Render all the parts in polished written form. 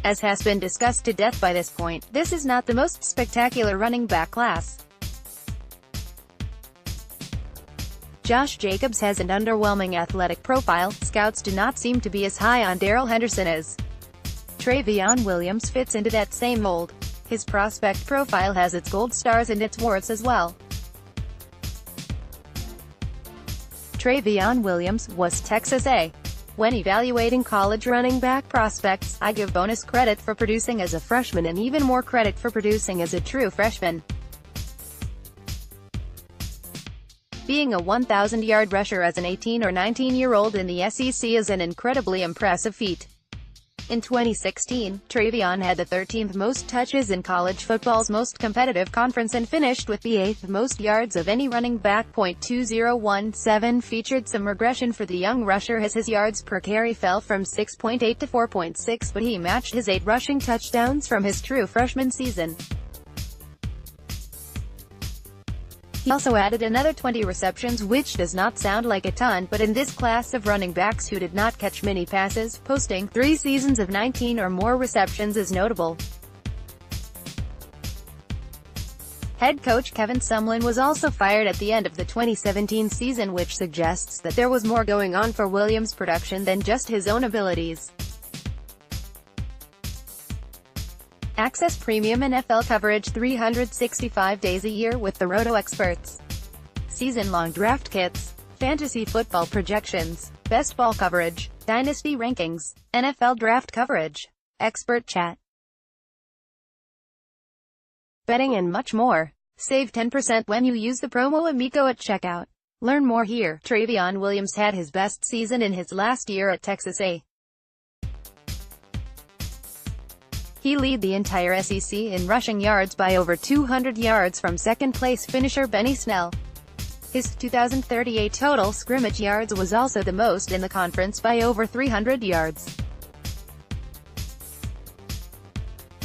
As has been discussed to death by this point, this is not the most spectacular running back class. Josh Jacobs has an underwhelming athletic profile. Scouts do not seem to be as high on Darrell Henderson as Trayveon Williams fits into that same mold. His prospect profile has its gold stars and its warts as well. Trayveon Williams was Texas A. When evaluating college running back prospects, I give bonus credit for producing as a freshman and even more credit for producing as a true freshman. Being a 1,000-yard rusher as an 18 or 19-year-old in the SEC is an incredibly impressive feat. In 2016, Trayveon had the 13th most touches in college football's most competitive conference and finished with the 8th most yards of any running back. 2017 featured some regression for the young rusher as his yards per carry fell from 6.8 to 4.6, but he matched his 8 rushing touchdowns from his true freshman season. He also added another 20 receptions, which does not sound like a ton, but in this class of running backs who did not catch many passes, posting 3 seasons of 19 or more receptions is notable. Head coach Kevin Sumlin was also fired at the end of the 2017 season, which suggests that there was more going on for Williams' production than just his own abilities. Access premium NFL coverage 365 days a year with the Roto experts. Season-long draft kits, fantasy football projections, best ball coverage, dynasty rankings, NFL draft coverage, expert chat, betting and much more. Save 10% when you use the promo Amico at checkout. Learn more here. Trayveon Williams had his best season in his last year at Texas A. He led the entire SEC in rushing yards by over 200 yards from second-place finisher Benny Snell. His 2,038 total scrimmage yards was also the most in the conference by over 300 yards.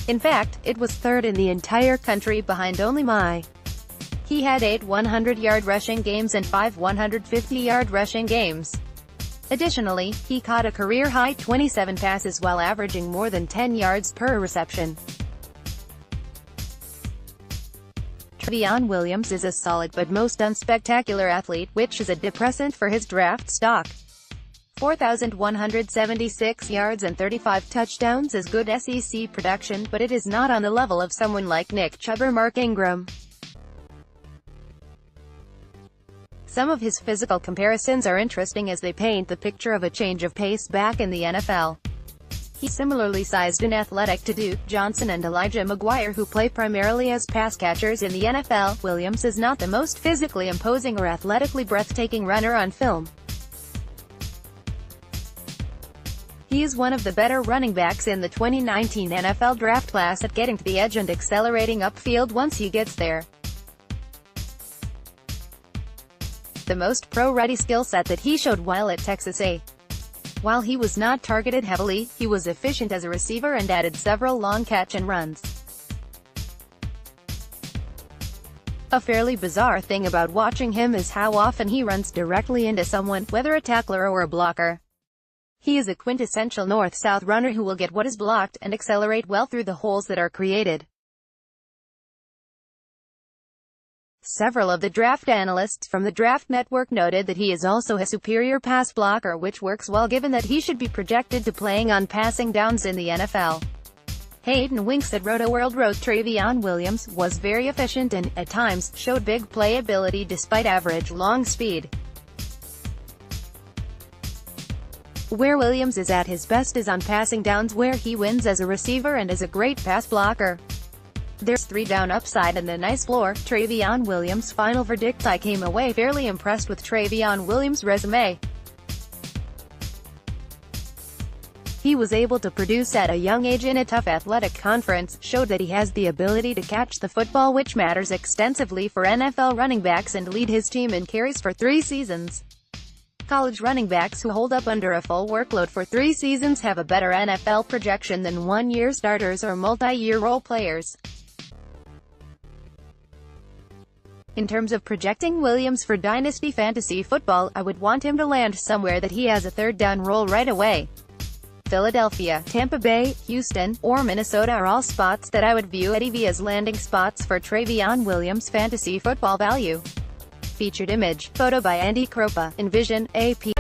In fact, it was third in the entire country behind only my. He had 8 100-yard rushing games and 5 150-yard rushing games. Additionally, he caught a career-high 27 passes while averaging more than 10 yards per reception. Trayveon Williams is a solid but most unspectacular athlete, which is a depressant for his draft stock. 4,176 yards and 35 touchdowns is good SEC production, but it is not on the level of someone like Nick Chubb or Mark Ingram. Some of his physical comparisons are interesting as they paint the picture of a change of pace back in the NFL. He's similarly sized and athletic to Duke Johnson and Elijah McGuire, who play primarily as pass catchers in the NFL. Williams is not the most physically imposing or athletically breathtaking runner on film. He is one of the better running backs in the 2019 NFL draft class at getting to the edge and accelerating upfield once he gets there. The most pro-ready skill set that he showed while at Texas A. While he was not targeted heavily, he was efficient as a receiver and added several long catch and runs. A fairly bizarre thing about watching him is how often he runs directly into someone, whether a tackler or a blocker. He is a quintessential north-south runner who will get what is blocked and accelerate well through the holes that are created. Several of the draft analysts from the Draft Network noted that he is also a superior pass blocker, which works well given that he should be projected to playing on passing downs in the NFL. Hayden Winks at RotoWorld wrote Trayveon Williams was very efficient and, at times, showed big playability despite average long speed. Where Williams is at his best is on passing downs, where he wins as a receiver and is a great pass blocker. There's 3-down upside and a nice floor. Trayveon Williams' final verdict: I came away fairly impressed with Trayveon Williams' resume. He was able to produce at a young age in a tough athletic conference, showed that he has the ability to catch the football, which matters extensively for NFL running backs, and lead his team in carries for 3 seasons. College running backs who hold up under a full workload for 3 seasons have a better NFL projection than one-year starters or multi-year role players. In terms of projecting Williams for dynasty fantasy football, I would want him to land somewhere that he has a 3rd down role right away. Philadelphia, Tampa Bay, Houston, or Minnesota are all spots that I would view Eddie V as landing spots for Trayveon Williams' fantasy football value. Featured image, photo by Andy Kropa, Envision, AP.